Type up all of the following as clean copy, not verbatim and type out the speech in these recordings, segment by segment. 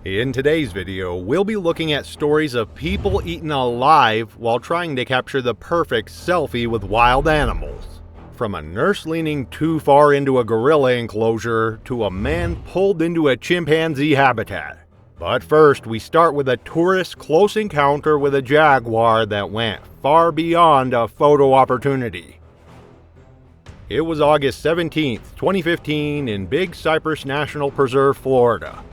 In today's video, we'll be looking at stories of people eaten alive while trying to capture the perfect selfie with wild animals. From a nurse leaning too far into a gorilla enclosure to a man pulled into a chimpanzee habitat. But first, we start with a tourist's close encounter with a jaguar that went far beyond a photo opportunity. It was August 17, 2015 in Big Cypress National Preserve, Florida.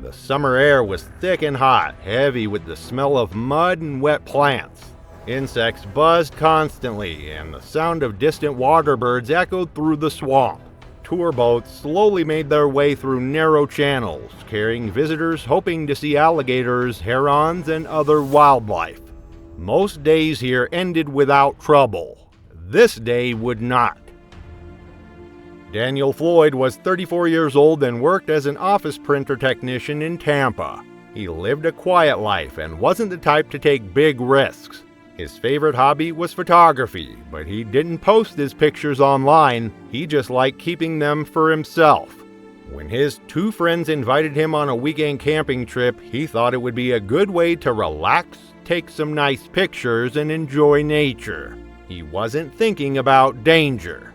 The summer air was thick and hot, heavy with the smell of mud and wet plants. Insects buzzed constantly, and the sound of distant water birds echoed through the swamp. Tour boats slowly made their way through narrow channels, carrying visitors hoping to see alligators, herons, and other wildlife. Most days here ended without trouble. This day would not. Daniel Floyd was 34 years old and worked as an office printer technician in Tampa. He lived a quiet life and wasn't the type to take big risks. His favorite hobby was photography, but he didn't post his pictures online. He just liked keeping them for himself. When his two friends invited him on a weekend camping trip, he thought it would be a good way to relax, take some nice pictures, and enjoy nature. He wasn't thinking about danger.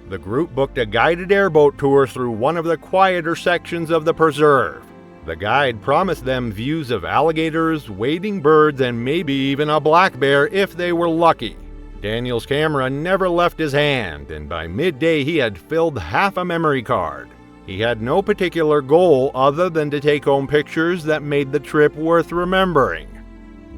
The group booked a guided airboat tour through one of the quieter sections of the preserve. The guide promised them views of alligators, wading birds, and maybe even a black bear if they were lucky. Daniel's camera never left his hand, and by midday he had filled half a memory card. He had no particular goal other than to take home pictures that made the trip worth remembering.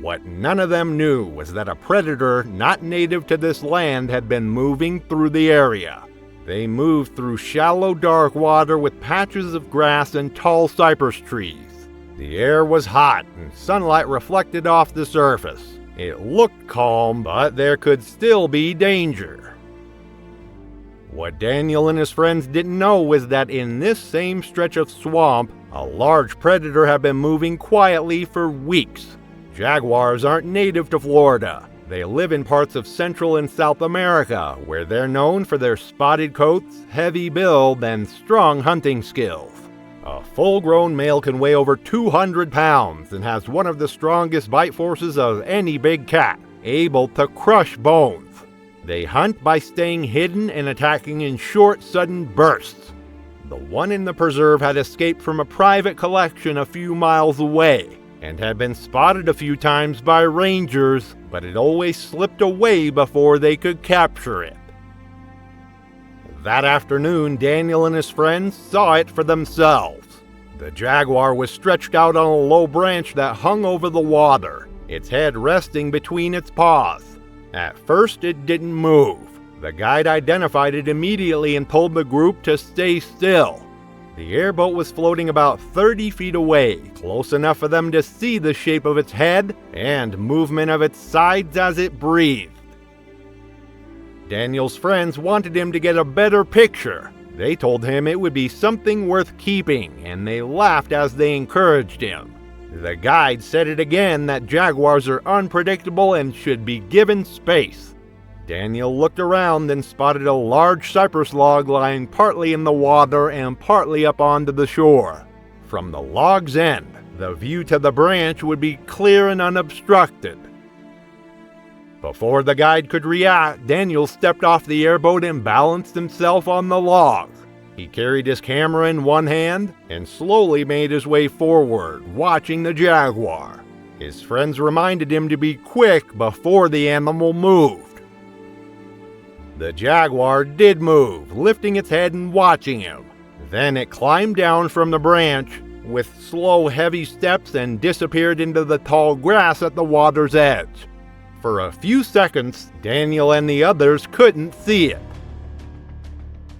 What none of them knew was that a predator not native to this land had been moving through the area. They moved through shallow, dark water with patches of grass and tall cypress trees. The air was hot and sunlight reflected off the surface. It looked calm, but there could still be danger. What Daniel and his friends didn't know was that in this same stretch of swamp, a large predator had been moving quietly for weeks. Jaguars aren't native to Florida. They live in parts of Central and South America, where they're known for their spotted coats, heavy build, and strong hunting skills. A full-grown male can weigh over 200 pounds and has one of the strongest bite forces of any big cat, able to crush bones. They hunt by staying hidden and attacking in short, sudden bursts. The one in the preserve had escaped from a private collection a few miles away, and had been spotted a few times by rangers, but it always slipped away before they could capture it. That afternoon, Daniel and his friends saw it for themselves. The jaguar was stretched out on a low branch that hung over the water, its head resting between its paws. At first, it didn't move. The guide identified it immediately and told the group to stay still. The airboat was floating about 30 feet away, close enough for them to see the shape of its head and movement of its sides as it breathed. Daniel's friends wanted him to get a better picture. They told him it would be something worth keeping, and they laughed as they encouraged him. The guide said it again that jaguars are unpredictable and should be given space. Daniel looked around and spotted a large cypress log lying partly in the water and partly up onto the shore. From the log's end, the view to the branch would be clear and unobstructed. Before the guide could react, Daniel stepped off the airboat and balanced himself on the log. He carried his camera in one hand and slowly made his way forward, watching the jaguar. His friends reminded him to be quick before the animal moved. The jaguar did move, lifting its head and watching him. Then it climbed down from the branch with slow, heavy steps and disappeared into the tall grass at the water's edge. For a few seconds, Daniel and the others couldn't see it.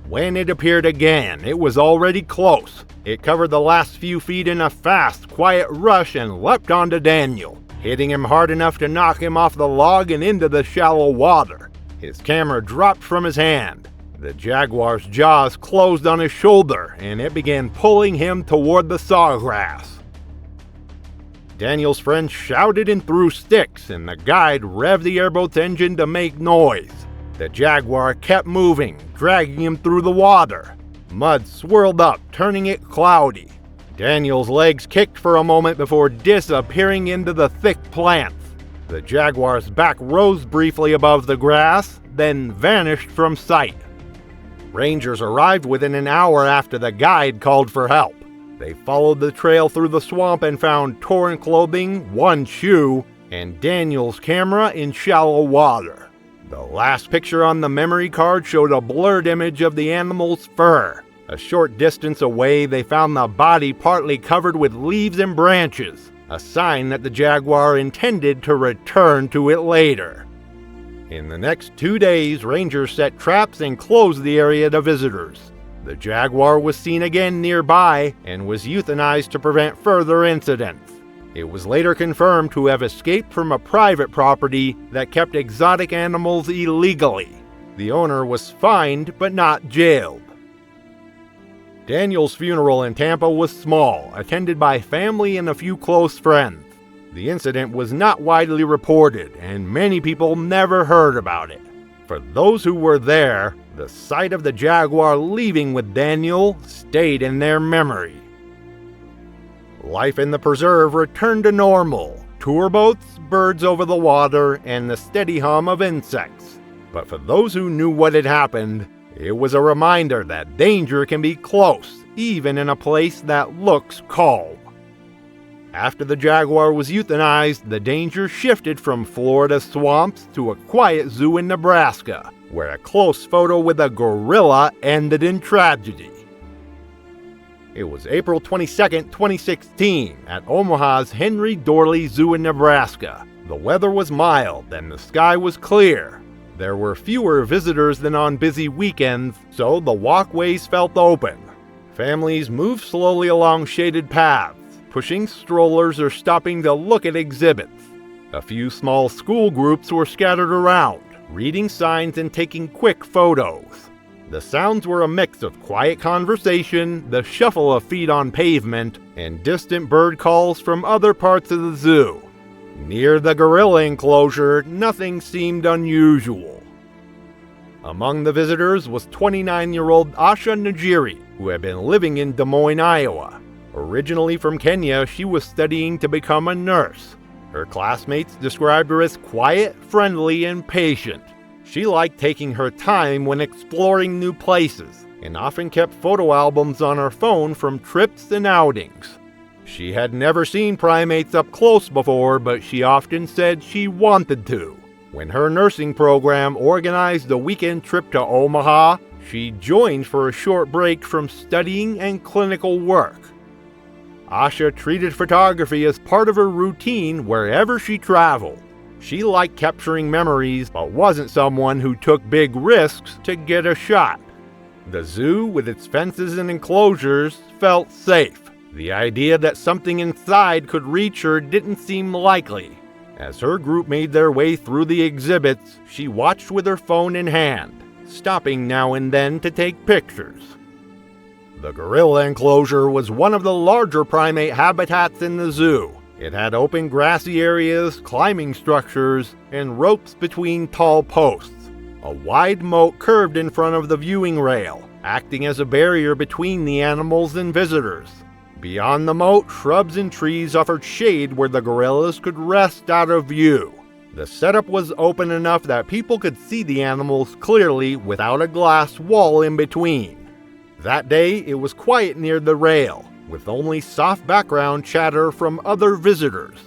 When it appeared again, it was already close. It covered the last few feet in a fast, quiet rush and leapt onto Daniel, hitting him hard enough to knock him off the log and into the shallow water. His camera dropped from his hand. The jaguar's jaws closed on his shoulder, and it began pulling him toward the sawgrass. Daniel's friends shouted and threw sticks, and the guide revved the airboat's engine to make noise. The jaguar kept moving, dragging him through the water. Mud swirled up, turning it cloudy. Daniel's legs kicked for a moment before disappearing into the thick plants. The jaguar's back rose briefly above the grass, then vanished from sight. Rangers arrived within an hour after the guide called for help. They followed the trail through the swamp and found torn clothing, one shoe, and Daniel's camera in shallow water. The last picture on the memory card showed a blurred image of the animal's fur. A short distance away, they found the body partly covered with leaves and branches, a sign that the jaguar intended to return to it later. In the next 2 days, rangers set traps and closed the area to visitors. The jaguar was seen again nearby and was euthanized to prevent further incidents. It was later confirmed to have escaped from a private property that kept exotic animals illegally. The owner was fined but not jailed. Daniel's funeral in Tampa was small, attended by family and a few close friends. The incident was not widely reported, and many people never heard about it. For those who were there, the sight of the jaguar leaving with Daniel stayed in their memory. Life in the preserve returned to normal. Tour boats, birds over the water, and the steady hum of insects. But for those who knew what had happened, it was a reminder that danger can be close, even in a place that looks calm. After the jaguar was euthanized, the danger shifted from Florida swamps to a quiet zoo in Nebraska, where a close photo with a gorilla ended in tragedy. It was April 22, 2016, at Omaha's Henry Dorley Zoo in Nebraska. The weather was mild and the sky was clear. There were fewer visitors than on busy weekends, so the walkways felt open. Families moved slowly along shaded paths, pushing strollers or stopping to look at exhibits. A few small school groups were scattered around, reading signs and taking quick photos. The sounds were a mix of quiet conversation, the shuffle of feet on pavement, and distant bird calls from other parts of the zoo. Near the gorilla enclosure, nothing seemed unusual. Among the visitors was 29-year-old Asha Najiri, who had been living in Des Moines, Iowa. Originally from Kenya, she was studying to become a nurse. Her classmates described her as quiet, friendly, and patient. She liked taking her time when exploring new places, and often kept photo albums on her phone from trips and outings. She had never seen primates up close before, but she often said she wanted to. When her nursing program organized a weekend trip to Omaha, she joined for a short break from studying and clinical work. Asha treated photography as part of her routine wherever she traveled. She liked capturing memories, but wasn't someone who took big risks to get a shot. The zoo, with its fences and enclosures, felt safe. The idea that something inside could reach her didn't seem likely. As her group made their way through the exhibits, she watched with her phone in hand, stopping now and then to take pictures. The gorilla enclosure was one of the larger primate habitats in the zoo. It had open grassy areas, climbing structures, and ropes between tall posts. A wide moat curved in front of the viewing rail, acting as a barrier between the animals and visitors. Beyond the moat, shrubs and trees offered shade where the gorillas could rest out of view. The setup was open enough that people could see the animals clearly without a glass wall in between. That day, it was quiet near the rail, with only soft background chatter from other visitors.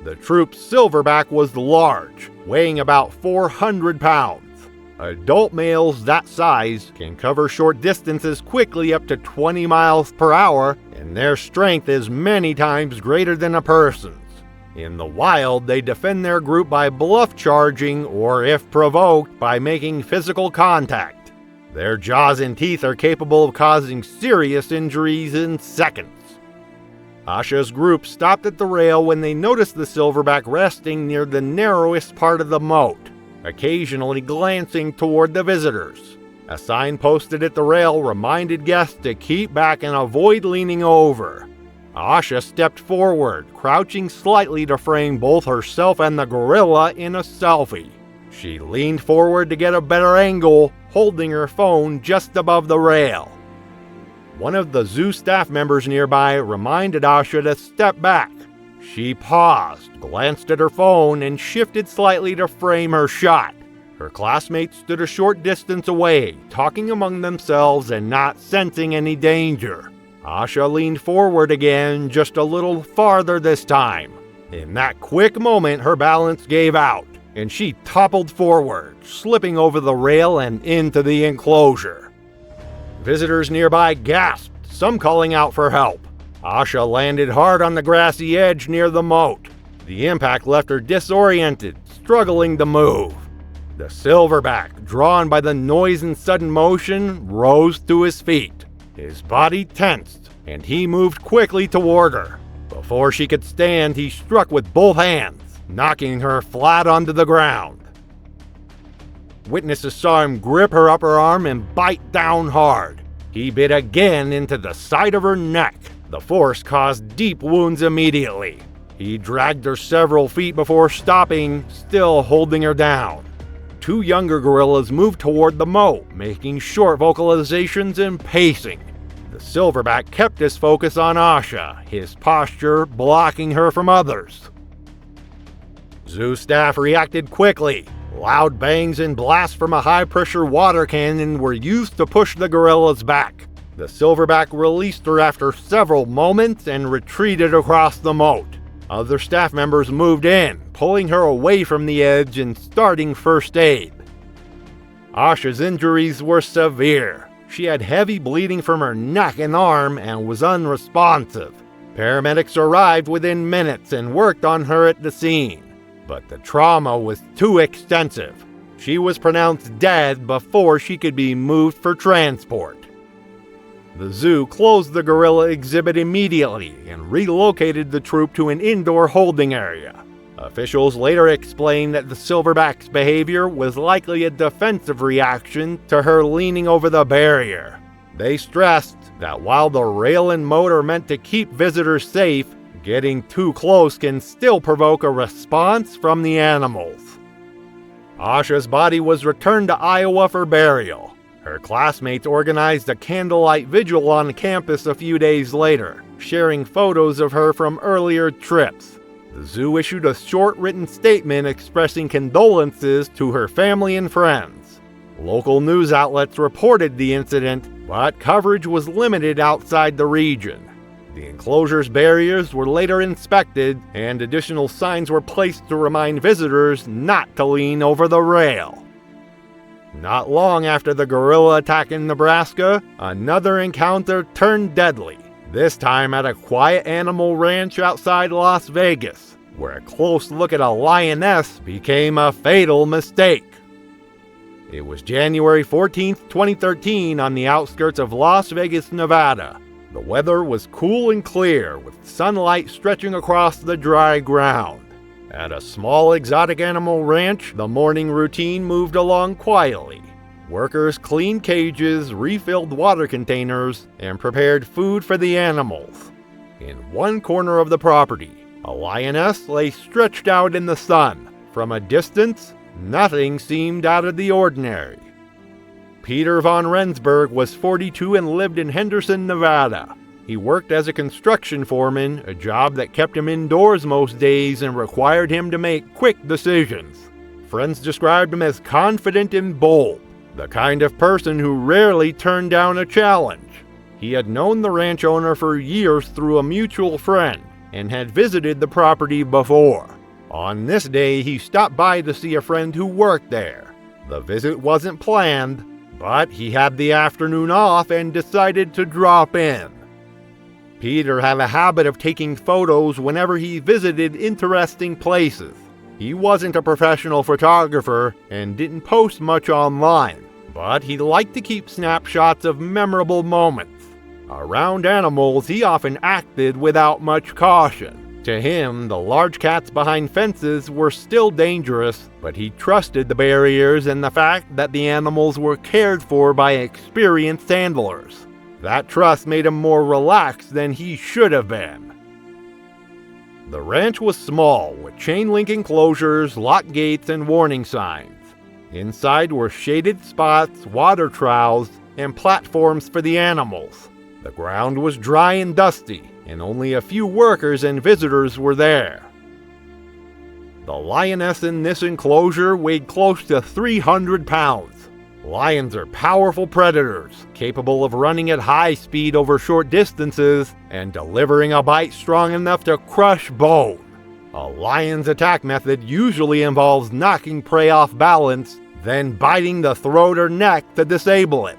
The troop's silverback was large, weighing about 400 pounds. Adult males that size can cover short distances quickly up to 20 miles per hour, and their strength is many times greater than a person's. In the wild, they defend their group by bluff charging or, if provoked, by making physical contact. Their jaws and teeth are capable of causing serious injuries in seconds. Asha's group stopped at the rail when they noticed the silverback resting near the narrowest part of the moat, occasionally glancing toward the visitors. A sign posted at the rail reminded guests to keep back and avoid leaning over. Asha stepped forward, crouching slightly to frame both herself and the gorilla in a selfie. She leaned forward to get a better angle, holding her phone just above the rail. One of the zoo staff members nearby reminded Asha to step back. She paused, glanced at her phone, and shifted slightly to frame her shot. Her classmates stood a short distance away, talking among themselves and not sensing any danger. Asha leaned forward again, just a little farther this time. In that quick moment, her balance gave out, and she toppled forward, slipping over the rail and into the enclosure. Visitors nearby gasped, some calling out for help. Asha landed hard on the grassy edge near the moat. The impact left her disoriented, struggling to move. The silverback, drawn by the noise and sudden motion, rose to his feet. His body tensed, and he moved quickly toward her. Before she could stand, he struck with both hands, knocking her flat onto the ground. Witnesses saw him grip her upper arm and bite down hard. He bit again into the side of her neck. The force caused deep wounds immediately. He dragged her several feet before stopping, still holding her down. Two younger gorillas moved toward the moat, making short vocalizations and pacing. The silverback kept his focus on Asha, his posture blocking her from others. Zoo staff reacted quickly. Loud bangs and blasts from a high-pressure water cannon were used to push the gorillas back. The silverback released her after several moments and retreated across the moat. Other staff members moved in, pulling her away from the edge and starting first aid. Asha's injuries were severe. She had heavy bleeding from her neck and arm and was unresponsive. Paramedics arrived within minutes and worked on her at the scene. But the trauma was too extensive. She was pronounced dead before she could be moved for transport. The zoo closed the gorilla exhibit immediately and relocated the troop to an indoor holding area. Officials later explained that the silverback's behavior was likely a defensive reaction to her leaning over the barrier. They stressed that while the rail and moat are meant to keep visitors safe, getting too close can still provoke a response from the animals. Asha's body was returned to Iowa for burial. Her classmates organized a candlelight vigil on campus a few days later, sharing photos of her from earlier trips. The zoo issued a short written statement expressing condolences to her family and friends. Local news outlets reported the incident, but coverage was limited outside the region. The enclosure's barriers were later inspected, and additional signs were placed to remind visitors not to lean over the rail. Not long after the gorilla attack in Nebraska, another encounter turned deadly, this time at a quiet animal ranch outside Las Vegas, where a close look at a lioness became a fatal mistake. It was January 14, 2013, on the outskirts of Las Vegas, Nevada. The weather was cool and clear, with sunlight stretching across the dry ground. At a small exotic animal ranch, the morning routine moved along quietly. Workers cleaned cages, refilled water containers, and prepared food for the animals. In one corner of the property, a lioness lay stretched out in the sun. From a distance, nothing seemed out of the ordinary. Peter von Rensburg was 42 and lived in Henderson, Nevada. He worked as a construction foreman, a job that kept him indoors most days and required him to make quick decisions. Friends described him as confident and bold, the kind of person who rarely turned down a challenge. He had known the ranch owner for years through a mutual friend and had visited the property before. On this day, he stopped by to see a friend who worked there. The visit wasn't planned, but he had the afternoon off and decided to drop in. Peter had a habit of taking photos whenever he visited interesting places. He wasn't a professional photographer and didn't post much online, but he liked to keep snapshots of memorable moments. Around animals, he often acted without much caution. To him, the large cats behind fences were still dangerous, but he trusted the barriers and the fact that the animals were cared for by experienced handlers. That trust made him more relaxed than he should have been. The ranch was small, with chain-link enclosures, lock gates, and warning signs. Inside were shaded spots, water troughs, and platforms for the animals. The ground was dry and dusty, and only a few workers and visitors were there. The lioness in this enclosure weighed close to 300 pounds. Lions are powerful predators, capable of running at high speed over short distances and delivering a bite strong enough to crush bone. A lion's attack method usually involves knocking prey off balance, then biting the throat or neck to disable it.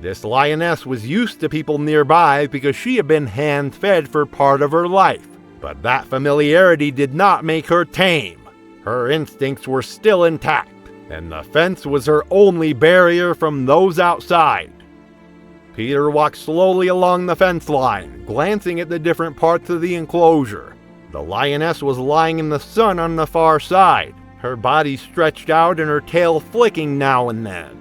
This lioness was used to people nearby because she had been hand-fed for part of her life, but that familiarity did not make her tame. Her instincts were still intact, and the fence was her only barrier from those outside. Peter walked slowly along the fence line, glancing at the different parts of the enclosure. The lioness was lying in the sun on the far side, her body stretched out and her tail flicking now and then.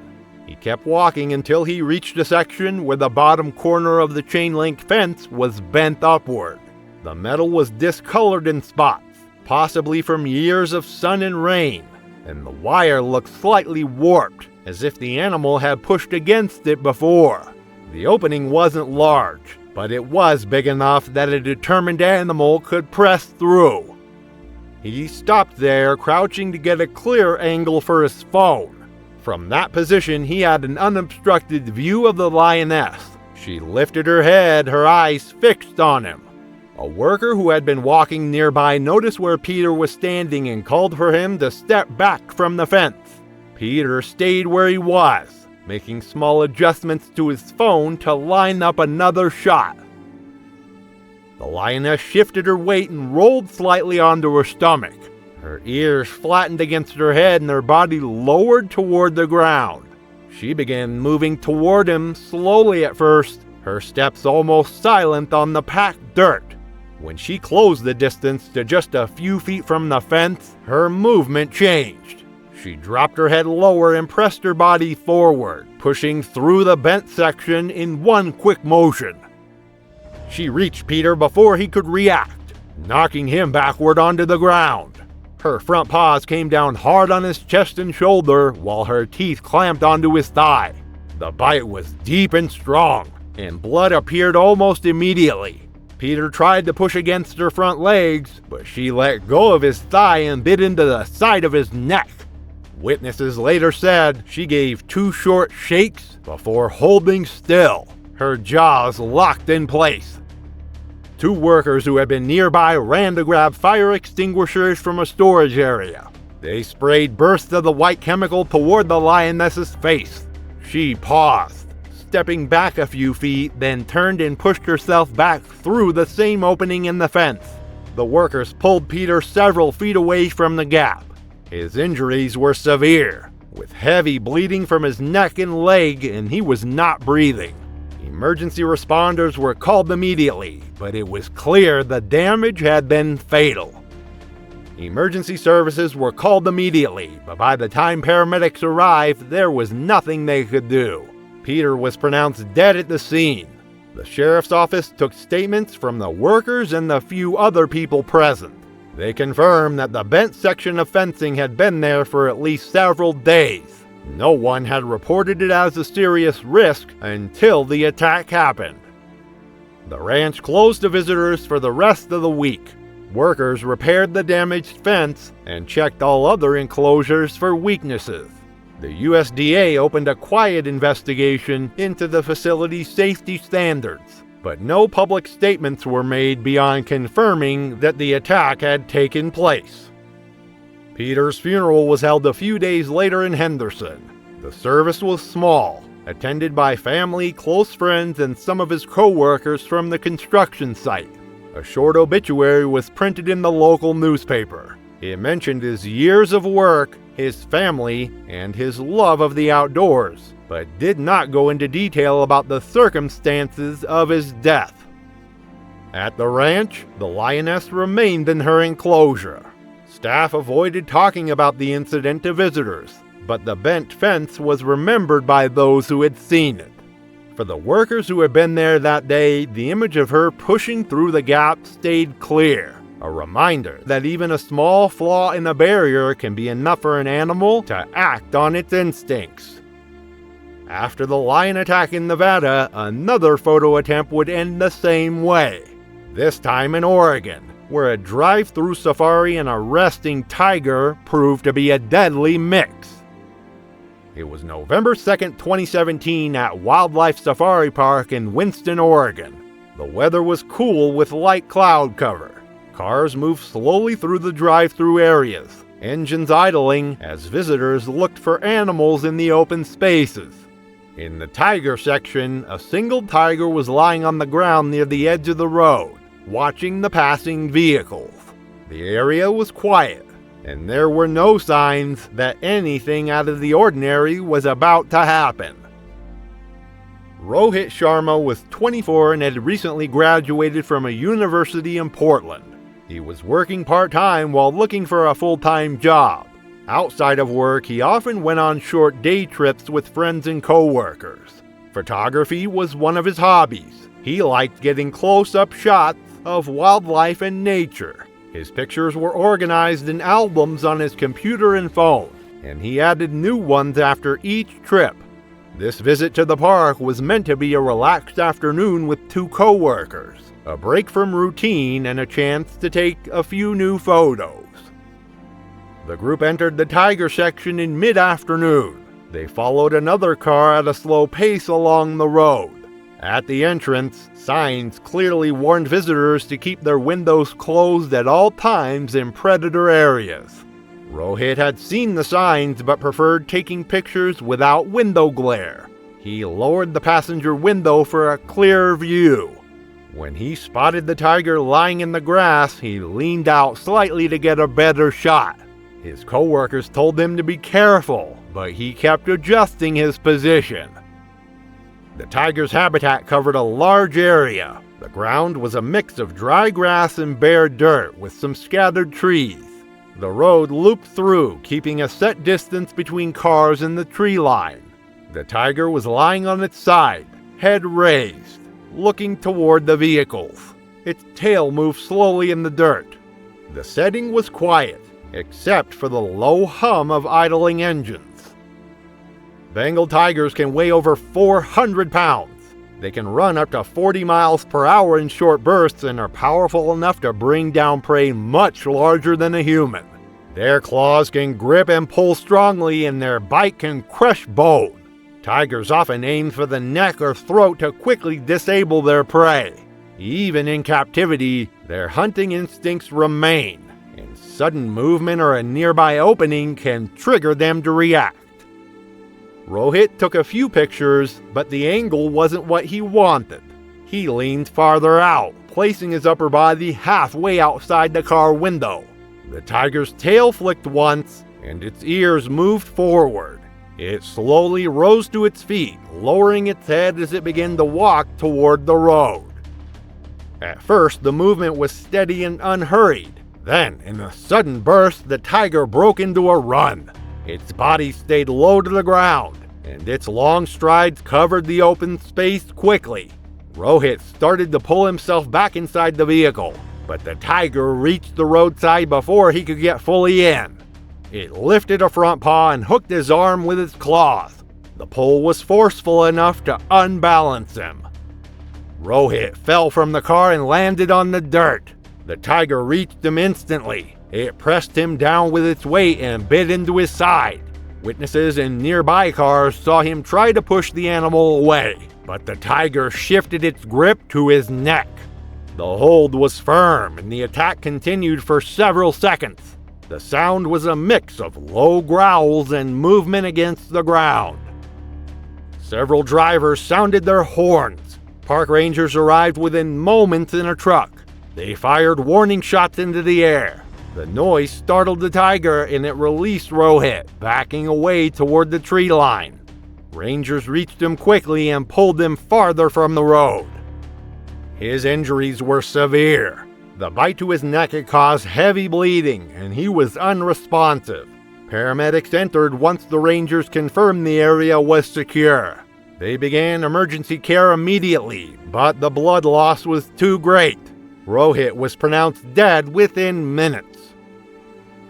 He kept walking until he reached a section where the bottom corner of the chain-link fence was bent upward. The metal was discolored in spots, possibly from years of sun and rain, and the wire looked slightly warped, as if the animal had pushed against it before. The opening wasn't large, but it was big enough that a determined animal could press through. He stopped there, crouching to get a clear angle for his phone. From that position, he had an unobstructed view of the lioness. She lifted her head, her eyes fixed on him. A worker who had been walking nearby noticed where Peter was standing and called for him to step back from the fence. Peter stayed where he was, making small adjustments to his phone to line up another shot. The lioness shifted her weight and rolled slightly onto her stomach. Her ears flattened against her head and her body lowered toward the ground. She began moving toward him, slowly at first, her steps almost silent on the packed dirt. When she closed the distance to just a few feet from the fence, her movement changed. She dropped her head lower and pressed her body forward, pushing through the bent section in one quick motion. She reached Peter before he could react, knocking him backward onto the ground. Her front paws came down hard on his chest and shoulder, while her teeth clamped onto his thigh. The bite was deep and strong, and blood appeared almost immediately. Peter tried to push against her front legs, but she let go of his thigh and bit into the side of his neck. Witnesses later said she gave 2 short shakes before holding still, her jaws locked in place. 2 workers who had been nearby ran to grab fire extinguishers from a storage area. They sprayed bursts of the white chemical toward the lioness's face. She paused, stepping back a few feet, then turned and pushed herself back through the same opening in the fence. The workers pulled Peter several feet away from the gap. His injuries were severe, with heavy bleeding from his neck and leg, and he was not breathing. Emergency responders were called immediately, but it was clear the damage had been fatal. Emergency services were called immediately, but by the time paramedics arrived, there was nothing they could do. Peter was pronounced dead at the scene. The sheriff's office took statements from the workers and the few other people present. They confirmed that the bent section of fencing had been there for at least several days. No one had reported it as a serious risk until the attack happened. The ranch closed to visitors for the rest of the week. Workers repaired the damaged fence and checked all other enclosures for weaknesses. The USDA opened a quiet investigation into the facility's safety standards, but no public statements were made beyond confirming that the attack had taken place. Peter's funeral was held a few days later in Henderson. The service was small, attended by family, close friends, and some of his co-workers from the construction site. A short obituary was printed in the local newspaper. It mentioned his years of work, his family, and his love of the outdoors, but did not go into detail about the circumstances of his death. At the ranch, the lioness remained in her enclosure. Staff avoided talking about the incident to visitors, but the bent fence was remembered by those who had seen it. For the workers who had been there that day, the image of her pushing through the gap stayed clear, a reminder that even a small flaw in a barrier can be enough for an animal to act on its instincts. After the lion attack in Nevada, another photo attempt would end the same way. This time in Oregon, where a drive-through safari and a resting tiger proved to be a deadly mix. It was November 2nd, 2017 at Wildlife Safari Park in Winston, Oregon. The weather was cool with light cloud cover. Cars moved slowly through the drive-through areas, engines idling as visitors looked for animals in the open spaces. In the tiger section, a single tiger was lying on the ground near the edge of the road, watching the passing vehicles. The area was quiet, and there were no signs that anything out of the ordinary was about to happen. Rohit Sharma was 24 and had recently graduated from a university in Portland. He was working part-time while looking for a full-time job. Outside of work, he often went on short day trips with friends and co-workers. Photography was one of his hobbies. He liked getting close-up shots of wildlife and nature. His pictures were organized in albums on his computer and phone, and he added new ones after each trip. This visit to the park was meant to be a relaxed afternoon with two co-workers, a break from routine and a chance to take a few new photos. The group entered the tiger section in mid-afternoon. They followed another car at a slow pace along the road. At the entrance, signs clearly warned visitors to keep their windows closed at all times in predator areas. Rohit had seen the signs but preferred taking pictures without window glare. He lowered the passenger window for a clearer view. When he spotted the tiger lying in the grass, he leaned out slightly to get a better shot. His co-workers told him to be careful, but he kept adjusting his position. The tiger's habitat covered a large area. The ground was a mix of dry grass and bare dirt with some scattered trees. The road looped through, keeping a set distance between cars and the tree line. The tiger was lying on its side, head raised, looking toward the vehicles. Its tail moved slowly in the dirt. The setting was quiet, except for the low hum of idling engines. Bengal tigers can weigh over 400 pounds. They can run up to 40 miles per hour in short bursts and are powerful enough to bring down prey much larger than a human. Their claws can grip and pull strongly, and their bite can crush bone. Tigers often aim for the neck or throat to quickly disable their prey. Even in captivity, their hunting instincts remain, and sudden movement or a nearby opening can trigger them to react. Rohit took a few pictures, but the angle wasn't what he wanted. He leaned farther out, placing his upper body halfway outside the car window. The tiger's tail flicked once, and its ears moved forward. It slowly rose to its feet, lowering its head as it began to walk toward the road. At first, the movement was steady and unhurried. Then, in a sudden burst, the tiger broke into a run. Its body stayed low to the ground, and its long strides covered the open space quickly. Rohit started to pull himself back inside the vehicle, but the tiger reached the roadside before he could get fully in. It lifted a front paw and hooked his arm with its claws. The pull was forceful enough to unbalance him. Rohit fell from the car and landed on the dirt. The tiger reached him instantly. It pressed him down with its weight and bit into his side. Witnesses in nearby cars saw him try to push the animal away, but the tiger shifted its grip to his neck. The hold was firm, and the attack continued for several seconds. The sound was a mix of low growls and movement against the ground. Several drivers sounded their horns. Park rangers arrived within moments in a truck. They fired warning shots into the air. The noise startled the tiger, and it released Rohit, backing away toward the tree line. Rangers reached him quickly and pulled him farther from the road. His injuries were severe. The bite to his neck had caused heavy bleeding, and he was unresponsive. Paramedics entered once the rangers confirmed the area was secure. They began emergency care immediately, but the blood loss was too great. Rohit was pronounced dead within minutes.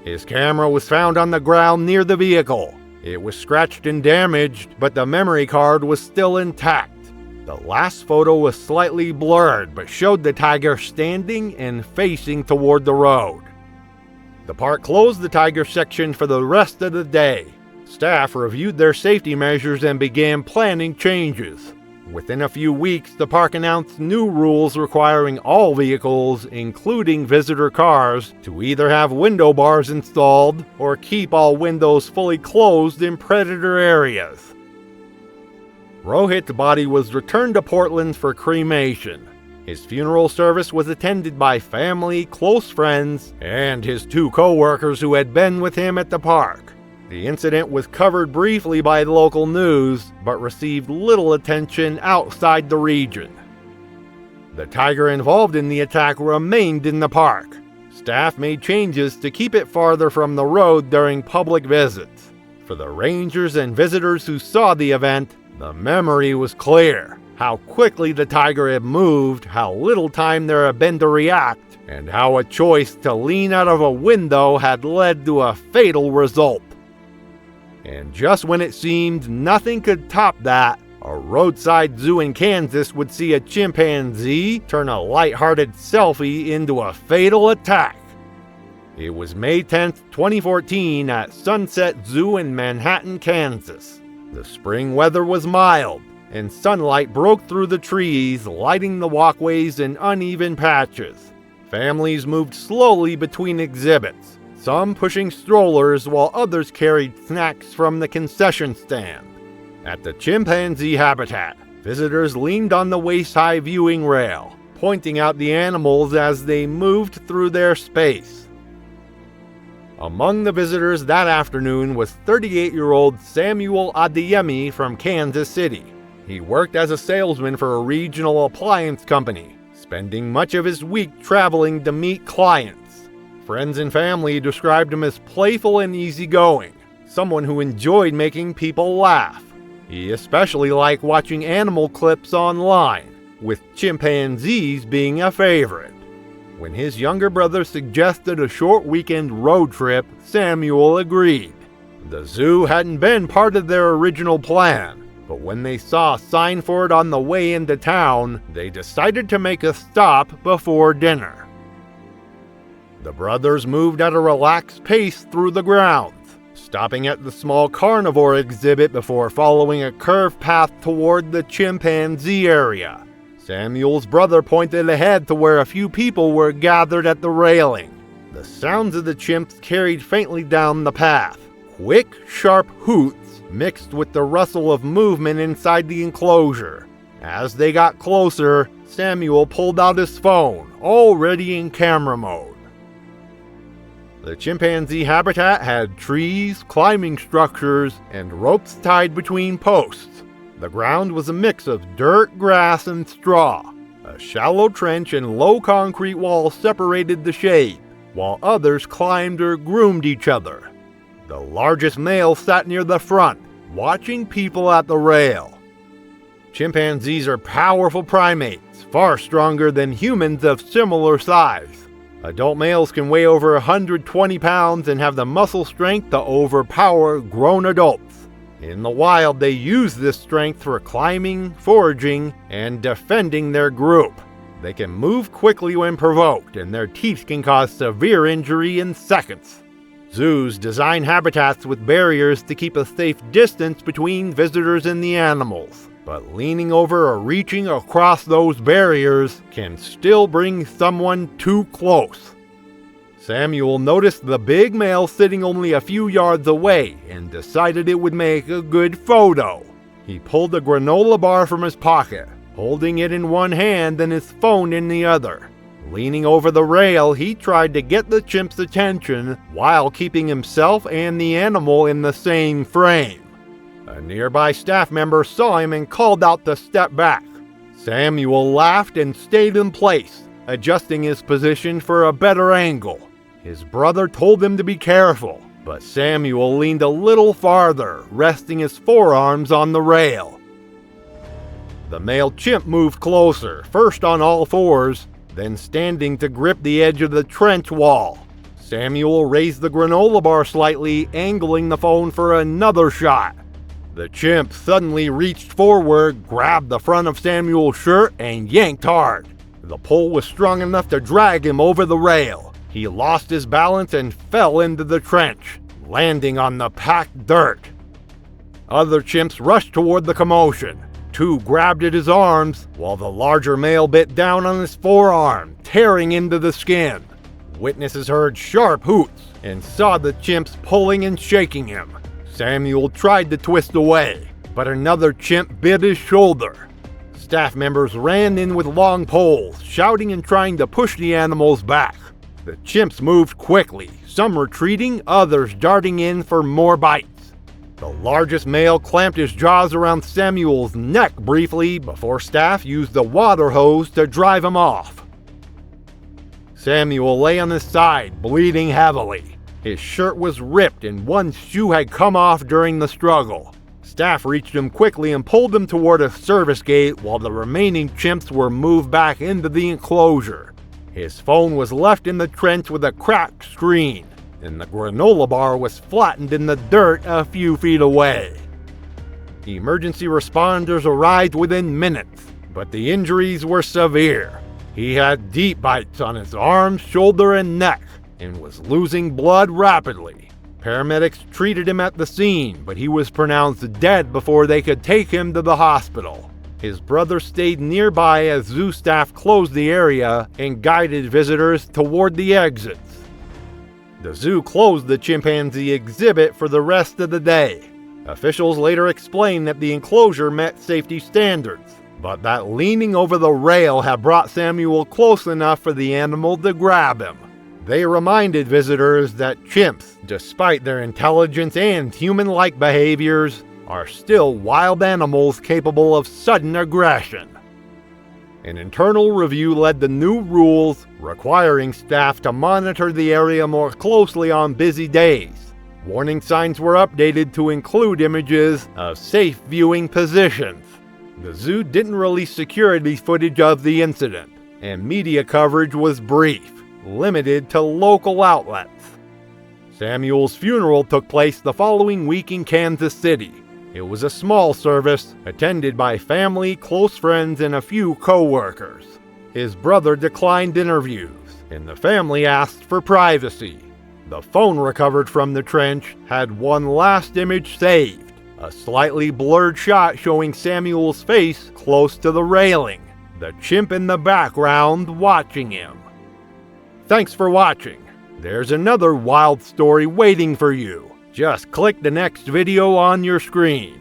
His camera was found on the ground near the vehicle. It was scratched and damaged, but the memory card was still intact. The last photo was slightly blurred, but showed the tiger standing and facing toward the road. The park closed the tiger section for the rest of the day. Staff reviewed their safety measures and began planning changes. Within a few weeks, the park announced new rules requiring all vehicles, including visitor cars, to either have window bars installed or keep all windows fully closed in predator areas. Rohit's body was returned to Portland for cremation. His funeral service was attended by family, close friends, and his 2 co-workers who had been with him at the park. The incident was covered briefly by local news, but received little attention outside the region. The tiger involved in the attack remained in the park. Staff made changes to keep it farther from the road during public visits. For the rangers and visitors who saw the event, the memory was clear. How quickly the tiger had moved, how little time there had been to react, and how a choice to lean out of a window had led to a fatal result. And just when it seemed nothing could top that, a roadside zoo in Kansas would see a chimpanzee turn a lighthearted selfie into a fatal attack. It was May 10, 2014 at Sunset Zoo in Manhattan, Kansas. The spring weather was mild, and sunlight broke through the trees, lighting the walkways in uneven patches. Families moved slowly between exhibits, some pushing strollers while others carried snacks from the concession stand. At the chimpanzee habitat, visitors leaned on the waist-high viewing rail, pointing out the animals as they moved through their space. Among the visitors that afternoon was 38-year-old Samuel Adeyemi from Kansas City. He worked as a salesman for a regional appliance company, spending much of his week traveling to meet clients. Friends and family described him as playful and easygoing, someone who enjoyed making people laugh. He especially liked watching animal clips online, with chimpanzees being a favorite. When his younger brother suggested a short weekend road trip, Samuel agreed. The zoo hadn't been part of their original plan, but when they saw a sign for it on the way into town, they decided to make a stop before dinner. The brothers moved at a relaxed pace through the grounds, stopping at the small carnivore exhibit before following a curved path toward the chimpanzee area. Samuel's brother pointed ahead to where a few people were gathered at the railing. The sounds of the chimps carried faintly down the path. Quick, sharp hoots mixed with the rustle of movement inside the enclosure. As they got closer, Samuel pulled out his phone, already in camera mode. The chimpanzee habitat had trees, climbing structures, and ropes tied between posts. The ground was a mix of dirt, grass, and straw. A shallow trench and low concrete wall separated the shade, while others climbed or groomed each other. The largest male sat near the front, watching people at the rail. Chimpanzees are powerful primates, far stronger than humans of similar size. Adult males can weigh over 120 pounds and have the muscle strength to overpower grown adults. In the wild, they use this strength for climbing, foraging, and defending their group. They can move quickly when provoked, and their teeth can cause severe injury in seconds. Zoos design habitats with barriers to keep a safe distance between visitors and the animals. But leaning over or reaching across those barriers can still bring someone too close. Samuel noticed the big male sitting only a few yards away and decided it would make a good photo. He pulled a granola bar from his pocket, holding it in one hand and his phone in the other. Leaning over the rail, he tried to get the chimp's attention while keeping himself and the animal in the same frame. A nearby staff member saw him and called out to step back. Samuel laughed and stayed in place, adjusting his position for a better angle. His brother told him to be careful, but Samuel leaned a little farther, resting his forearms on the rail. The male chimp moved closer, first on all fours, then standing to grip the edge of the trench wall. Samuel raised the granola bar slightly, angling the phone for another shot. The chimp suddenly reached forward, grabbed the front of Samuel's shirt, and yanked hard. The pull was strong enough to drag him over the rail. He lost his balance and fell into the trench, landing on the packed dirt. Other chimps rushed toward the commotion. Two grabbed at his arms, while the larger male bit down on his forearm, tearing into the skin. Witnesses heard sharp hoots and saw the chimps pulling and shaking him. Samuel tried to twist away, but another chimp bit his shoulder. Staff members ran in with long poles, shouting and trying to push the animals back. The chimps moved quickly, some retreating, others darting in for more bites. The largest male clamped his jaws around Samuel's neck briefly before staff used the water hose to drive him off. Samuel lay on his side, bleeding heavily. His shirt was ripped and one shoe had come off during the struggle. Staff reached him quickly and pulled him toward a service gate while the remaining chimps were moved back into the enclosure. His phone was left in the trench with a cracked screen, and the granola bar was flattened in the dirt a few feet away. Emergency responders arrived within minutes, but the injuries were severe. He had deep bites on his arms, shoulder, and neck, and was losing blood rapidly. Paramedics treated him at the scene, but he was pronounced dead before they could take him to the hospital. His brother stayed nearby as zoo staff closed the area and guided visitors toward the exits. The zoo closed the chimpanzee exhibit for the rest of the day. Officials later explained that the enclosure met safety standards, but that leaning over the rail had brought Samuel close enough for the animal to grab him. They reminded visitors that chimps, despite their intelligence and human-like behaviors, are still wild animals capable of sudden aggression. An internal review led to new rules requiring staff to monitor the area more closely on busy days. Warning signs were updated to include images of safe viewing positions. The zoo didn't release security footage of the incident, and media coverage was brief, limited to local outlets. Samuel's funeral took place the following week in Kansas City. It was a small service, attended by family, close friends, and a few co-workers. His brother declined interviews, and the family asked for privacy. The phone recovered from the trench had one last image saved. A slightly blurred shot showing Samuel's face close to the railing, the chimp in the background watching him. Thanks for watching. There's another wild story waiting for you. Just click the next video on your screen.